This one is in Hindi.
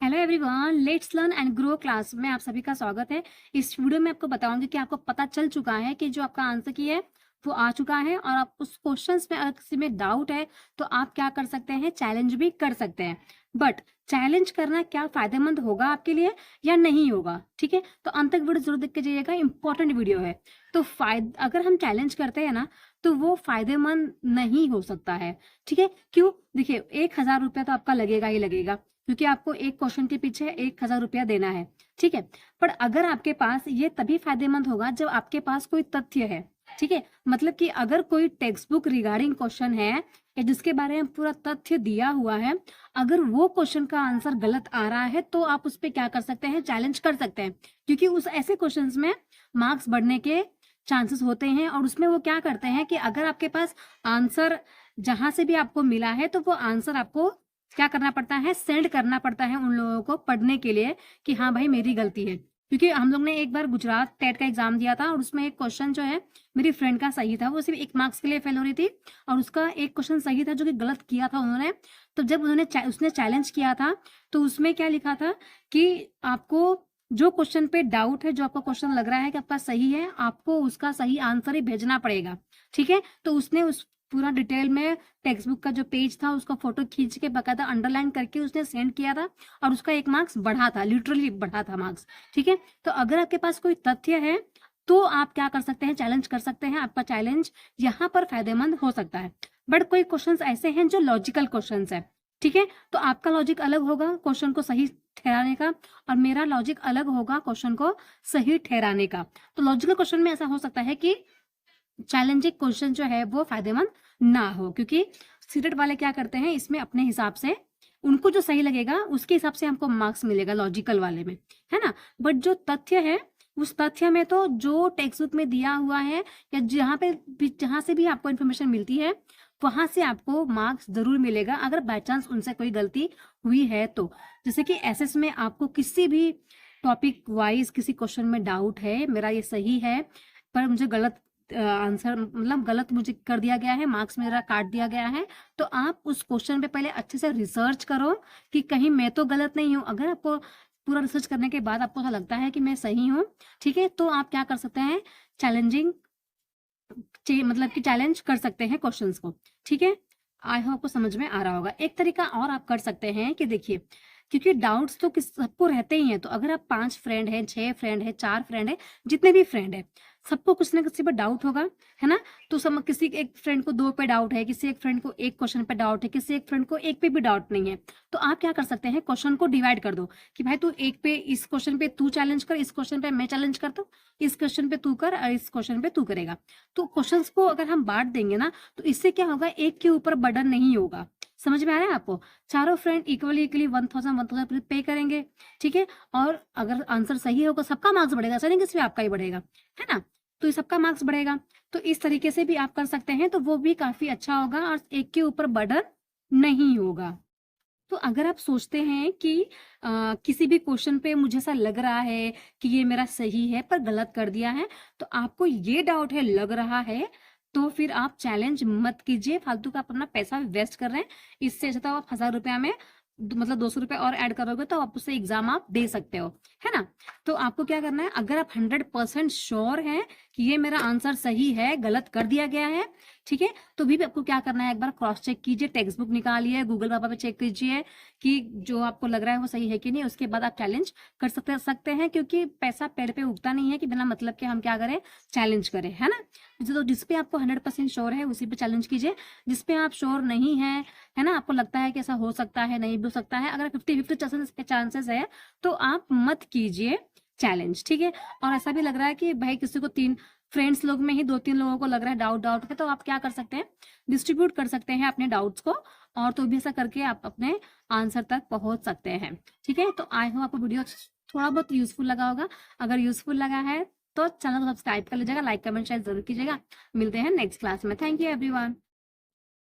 Hello everyone, let's learn and grow class में आप सभी का स्वागत है। इस वीडियो में आपको बताऊंगी कि आपको पता चल चुका है कि जो आपका आंसर की है वो आ चुका है, और आप उस क्वेश्चंस में अगर किसी में डाउट है तो आप क्या कर सकते हैं, चैलेंज भी कर सकते हैं। बट चैलेंज करना क्या फायदेमंद होगा आपके लिए या नहीं होगा, ठीक है? तो अंत तक वीडियो जरूर देख के जाइएगा, इंपॉर्टेंट वीडियो है। तो अगर हम चैलेंज करते हैं ना तो वो फायदेमंद नहीं हो सकता है, ठीक है? क्यों? देखिए, 1,000 रुपया तो आपका लगेगा ही लगेगा, क्योंकि आपको एक क्वेश्चन के पीछे 1,000 रुपया देना है, ठीक है? पर अगर आपके पास ये तभी फायदेमंद होगा जब आपके पास कोई तथ्य है, ठीक है? मतलब कि अगर कोई टेक्स्ट बुक रिगार्डिंग क्वेश्चन है या जिसके बारे में पूरा तथ्य दिया हुआ है, अगर वो क्वेश्चन का आंसर गलत आ रहा है तो आप उस पर क्या कर सकते हैं, चैलेंज कर सकते हैं। क्योंकि उस ऐसे क्वेश्चन में मार्क्स बढ़ने के चांसेस होते हैं, और उसमें वो क्या करते हैं कि अगर आपके पास आंसर जहां से भी आपको मिला है तो वो आंसर आपको क्या करना पड़ता है, सेंड करना पड़ता है उन लोगों को पढ़ने के लिए कि हाँ भाई मेरी गलती है। क्योंकि हम लोग ने एक बार गुजरात टेट का एग्जाम दिया था और उसमें एक क्वेश्चन जो है मेरी फ्रेंड का सही था, वो सिर्फ 1 मार्क्स के लिए फेल हो रही थी, और उसका एक क्वेश्चन सही था जो कि गलत किया था उन्होंने। तो जब उसने चैलेंज किया था तो उसमें क्या लिखा था कि आपको जो क्वेश्चन पे डाउट है, जो आपको क्वेश्चन लग रहा है कि आपका सही है, आपको उसका सही आंसर ही भेजना पड़ेगा, ठीक है? तो उसने उस पूरा डिटेल में टेक्स्ट बुक का जो पेज था उसका फोटो खींच के बकायदा अंडरलाइन करके उसने सेंड किया था, और उसका 1 मार्क्स बढ़ा था, लिटरली बढ़ा था मार्क्स, ठीक है? तो अगर आपके पास कोई तथ्य है तो आप क्या कर सकते हैं, चैलेंज कर सकते हैं। आपका चैलेंज यहाँ पर फायदेमंद हो सकता है। बट कोई क्वेश्चंस ऐसे हैं जो लॉजिकल क्वेश्चंस है, ठीक है? तो आपका लॉजिक अलग होगा क्वेश्चन को सही ठहराने का, और मेरा लॉजिक अलग होगा क्वेश्चन को सही ठहराने का। तो लॉजिकल क्वेश्चन में ऐसा हो सकता है कि चैलेंजिंग क्वेश्चन जो है वो फायदेमंद ना हो, क्योंकि सीटेट वाले क्या करते हैं, इसमें अपने हिसाब से उनको जो सही लगेगा उसके हिसाब से हमको मार्क्स मिलेगा लॉजिकल वाले में, है ना? बट जो तथ्य है उस तथ्य में तो जो टेक्स्ट बुक में दिया हुआ है या जहां से भी आपको इन्फॉर्मेशन मिलती है वहां से आपको मार्क्स जरूर मिलेगा, अगर बाय चांस उनसे कोई गलती हुई है तो। जैसे कि एसएस में आपको किसी भी टॉपिक वाइज किसी क्वेश्चन में डाउट है, मेरा ये सही है पर मुझे गलत आंसर, मतलब गलत मुझे कर दिया गया है, मार्क्स मेरा काट दिया गया है, तो आप उस क्वेश्चन पे पहले अच्छे से रिसर्च करो कि कहीं मैं तो गलत नहीं हूँ। अगर आपको पूरा रिसर्च करने के बाद आपको ऐसा लगता है कि मैं सही हूँ, ठीक है, तो आप क्या कर सकते हैं, चैलेंजिंग मतलब कि चैलेंज कर सकते हैं क्वेश्चंस को, ठीक है? आई होप आपको समझ में आ रहा होगा। एक तरीका और आप कर सकते हैं कि देखिए, क्योंकि डाउट्स तो किस सबको रहते ही हैं, तो अगर आप 5 फ्रेंड हैं, 6 फ्रेंड है, 4 फ्रेंड है, जितने भी फ्रेंड है, सबको कुछ ना किसी पर डाउट होगा, है ना? तो सब किसी एक फ्रेंड को 2 पे डाउट है, किसी एक फ्रेंड को एक क्वेश्चन पे डाउट है, किसी एक फ्रेंड को एक पे भी डाउट नहीं है। तो आप क्या कर सकते हैं, क्वेश्चन को डिवाइड कर दो कि भाई तू एक पे, इस क्वेश्चन पे तू चैलेंज कर, इस क्वेश्चन पे मैं चैलेंज करता हूँ, इस क्वेश्चन पे तू कर और इस क्वेश्चन पे तू करेगा। तो क्वेश्चंस को अगर हम बांट देंगे ना तो इससे क्या होगा, एक के ऊपर बर्डन नहीं होगा। समझ में आ रहा है आपको? चारों फ्रेंड इक्वली इक्वली 1,000 पे करेंगे, ठीक है? और अगर आंसर सही होगा सबका मार्क्स बढ़ेगा, ऐसा नहीं कि सिर्फ आपका ही बढ़ेगा, है ना? तो सबका मार्क्स बढ़ेगा। तो इस तरीके से भी आप कर सकते हैं, तो वो भी काफी अच्छा होगा और एक के ऊपर बर्डन नहीं होगा। तो अगर आप सोचते हैं कि किसी भी क्वेश्चन पे मुझे ऐसा लग रहा है कि ये मेरा सही है पर गलत कर दिया है, तो आपको ये डाउट है, लग रहा है, तो फिर आप चैलेंज मत कीजिए, फालतू का अपना पैसा वेस्ट कर रहे हैं। इससे अच्छा तो आप 1,000 रुपया में मतलब 200 रुपये और ऐड करोगे तो आप उससे एग्जाम आप दे सकते हो, है ना? तो आपको क्या करना है, अगर आप 100% श्योर है कि ये मेरा आंसर सही है, गलत कर दिया गया है, ठीक है, तो भी आपको क्या करना है, एक बार क्रॉस चेक कीजिए, टेक्स्ट बुक निकालिए, गूगल पापा पे चेक कीजिए कि जो आपको लग रहा है वो सही है कि नहीं, उसके बाद आप चैलेंज कर सकते हैं। क्योंकि पैसा पेड़ पे उगता नहीं है कि बिना मतलब के हम क्या करें, चैलेंज करें, है ना? तो जिस पे आपको 100% श्योर है उसी पे चैलेंज कीजिए। जिस पे आप श्योर नहीं है ना, आपको लगता है कि ऐसा हो सकता है, नहीं भी हो सकता है, अगर 50-50 चांसेस है तो आप मत कीजिए चैलेंज, ठीक है? और ऐसा भी लग रहा है कि भाई किसी को 3 फ्रेंड्स लोग में ही 2-3 लोगों को लग रहा है डाउट है, तो आप क्या कर सकते हैं, डिस्ट्रीब्यूट कर सकते हैं अपने डाउट्स को, और तो भी ऐसा करके आप अपने आंसर तक पहुंच सकते हैं, ठीक है? तो आई होप आपको वीडियो थोड़ा बहुत यूजफुल लगा होगा। अगर यूजफुल लगा है तो चैनल को सब्सक्राइब कर लीजिएगा, लाइक कमेंट शेयर जरूर कीजिएगा। मिलते हैं नेक्स्ट क्लास में। Thank you everyone.